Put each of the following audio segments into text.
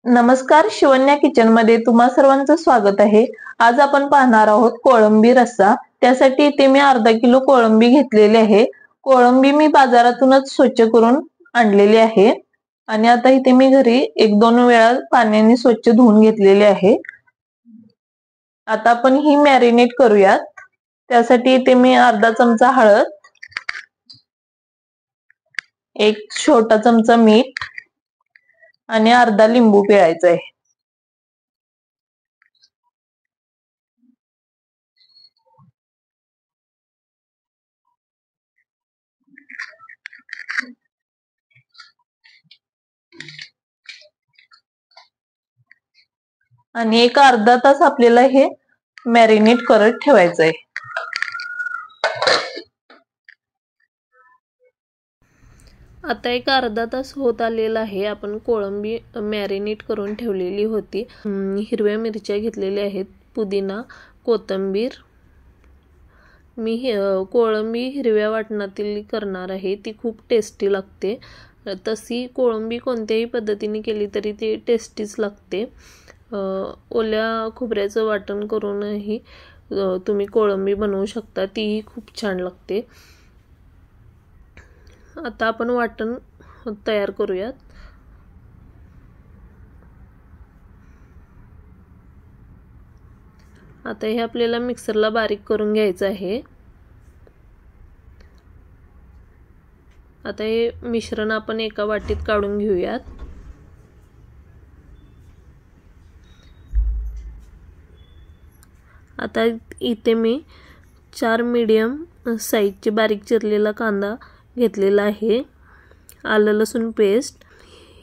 नमस्कार, शिवन्या किचन मध्ये तुम्हा सर्वांचं स्वागत आहे। आज आपण पाहणार आहोत कोळंबी रस्सा। त्यासाठी इथे मी अर्धा किलो कोळंबी घेतलेली आहे। कोळंबी मी बाजारातूनच स्वच्छ करून आणलेली आहे आणि आता इथे मी घरी 1-2 वेळा पाण्याने स्वच्छ धुवून घेतलेली आहे। आता आपण ही मॅरिनेट करूयात। त्यासाठी इथे मी अर्धा चमचा हळद, 1 छोटा चमचा मीठ आणि अर्धा लिंबू पिळायचा आहे। आणि एक अर्धा तास आपल्याला हे मॅरिनेट करत ठेवायचं आहे। आता एक अर्धा तास होत आलेला आहे। आपण कोळंबी मॅरिनेट करून ठेवलेली होती। हिरव्या मिरच्या घेतलेल्या आहेत, पुदिना, कोथिंबीर। मी कोळंबी हिरव्या वाटणातील करणार आहे, ती खूप टेस्टी लागते। तशी कोळंबी कोणत्याही पद्धतीने केली तरी ती टेस्टीच लागते। ओल्या खोबऱ्याचं वाटण करूनही तुम्ही कोळंबी बनवू शकता, तीही खूप छान लागते। आता आपण वाटण तयार करूयात। आता हे आपल्याला मिक्सरला बारीक करून घ्यायचं आहे। आता हे मिश्रण आपण एका वाटीत काढून घेऊयात। आता इथे मी 4 मीडियम साइजचे बारीक चिरलेला कांदा घेतलेला आहे, आलं लसूण पेस्ट,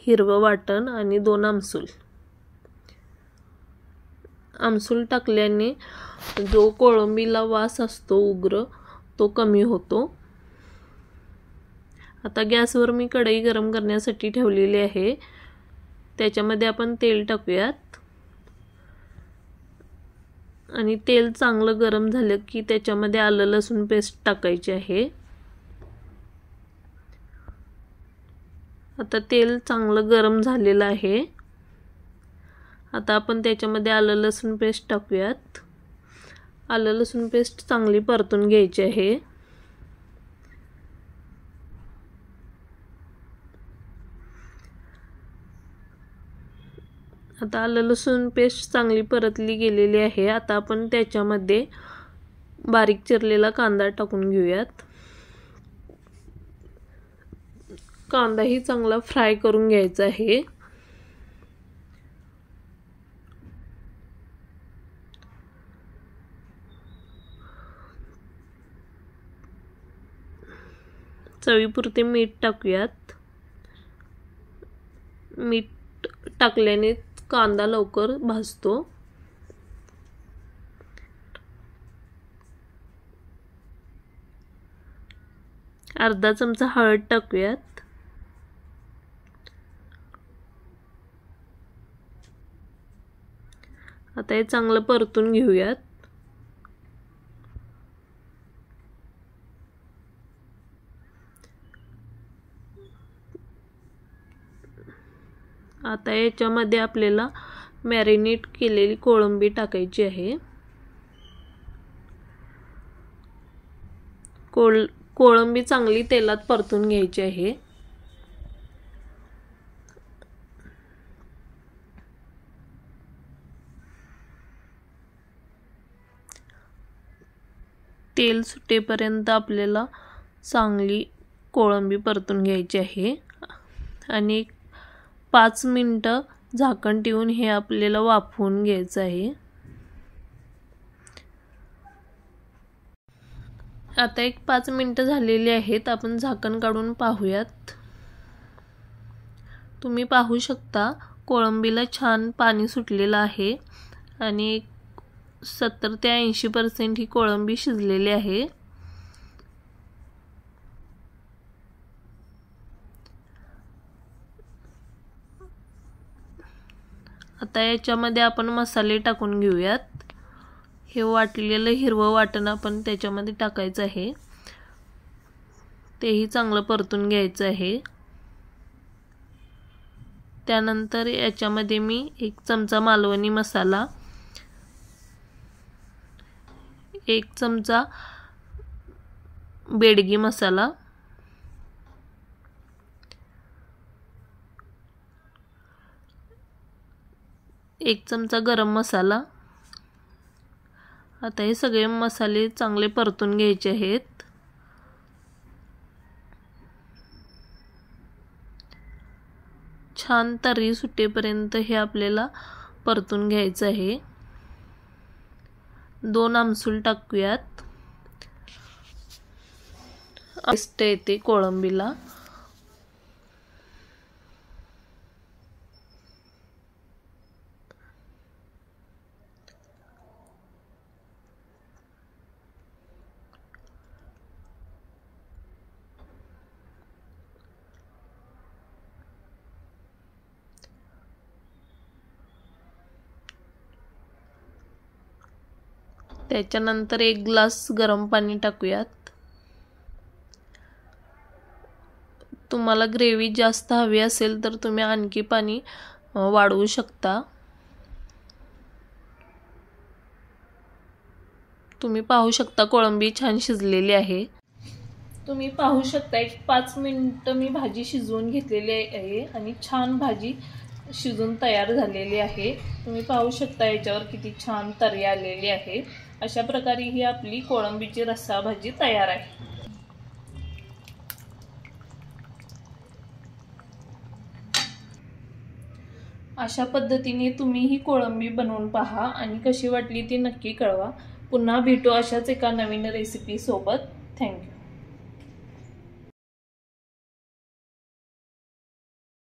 हिरवं वाटण आणि 2 आमसूल। आमसूल टाकल्याने जो कोळंबीला वास असतो उग्र, तो कमी होतो। आता गॅसवर मी कढई गरम करण्यासाठी ठेवलेली आहे। त्याच्यामध्ये आपण तेल टाकूयात आणि तेल चांगलं गरम झालं की त्याच्यामध्ये आलं लसूण पेस्ट टाकायची आहे। आता तेल चांगलं गरम झालेलं आहे। आता आपण त्याच्यामध्ये आलं लसूण पेस्ट टाकूयात। आलं लसूण पेस्ट चांगली परतून घ्यायची आहे। आता आलं लसूण पेस्ट चांगली परतली गेलेली आहे। आता आपण त्याच्यामध्ये बारीक चिरलेला कांदा टाकून घेऊयात। कांदाही चांगला फ्राय करून घ्यायचा आहे। चवीपुरते मीठ टाकूयात। मीठ टाकल्याने कांदा लवकर भाजतो। अर्धा चमचा हळद टाकूयात। आता हे चांगलं परतून घेऊयात। आता याच्यामध्ये आपल्याला मॅरिनेट केलेली कोळंबी टाकायची आहे। कोळंबी चांगली तेलात परतून घ्यायची आहे। तेल सुटेपर्यंत आपल्याला चांगली कोळंबी परतून घ्यायची आहे आणि 5 मिनिटं झाकण ठेवून हे आपल्याला वाफवून घ्यायचं आहे। आता एक 5 मिनिटं झालेली आहेत। आपण झाकण काढून पाहूयात। तुम्ही पाहू शकता कोळंबीला छान पाणी सुटलेलं आहे आणि 70 ते 80% ही कोळंबी शिजलेली आहे। आता याच्यामध्ये आपण मसाले टाकून घेऊयात। हे वाटलेलं हिरवं वाटण आपण त्याच्यामध्ये टाकायचं आहे, तेही चांगलं परतून घ्यायचं आहे। त्यानंतर याच्यामध्ये मी 1 चमचा मालवणी मसाला, 1 चमचा बेडगी मसाला, 1 चमचा गरम मसाला. आता हे सगळे मसाले चांगले परतून घ्यायचे आहेत. छान तर्री सुटेपर्यंत हे आपल्याला परतून घ्यायचं आहे. 2 आमसूल टाकूयात. टेस्ट येते कोळंबीला. त्याच्यानंतर 1 ग्लास गरम पाणी टाकूयात. तुम्हाला ग्रेव्ही जास्त हवी असेल तर तुम्ही आणखी पाणी वाढवू शकता. तुम्ही पाहू शकता कोळंबी छान शिजलेली आहे. तुम्ही पाहू शकता 5 मिनिटं मी भाजी शिजवून घेतलेली आहे आणि छान भाजी शिजून तयार झालेली आहे. तुम्ही पाहू शकता याच्यावर किती छान तर्री आलेली आहे. अशा प्रकारे ही आपली कोळंबीची रस्सा भाजी तयार आहे. अशा पद्धतीने तुम्ही ही कोळंबी बनवून पहा आणि कशी वाटली ती नक्की कळवा. पुन्हा भेटू अशाच एका नवीन रेसिपी सोबत. थँक्यू.